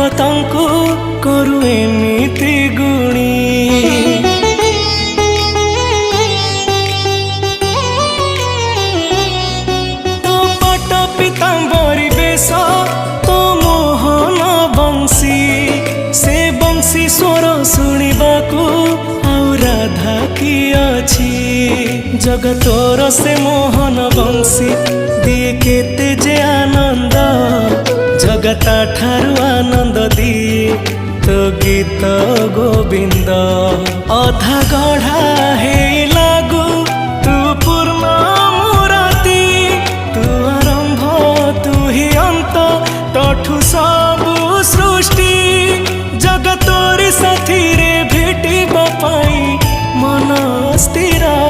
भगतंकु करू एमिति गुणी। तो पट पीताम्बरी बेश तो मोहन बंशी से बंशी स्वर शुणिबाकू आउ राधा की अछि। जगतोर से मोहन बंशी दिए केते जे आनंद जगता ठारू आनंद दिए तो गीत गोविंद अधा गढ़ा हे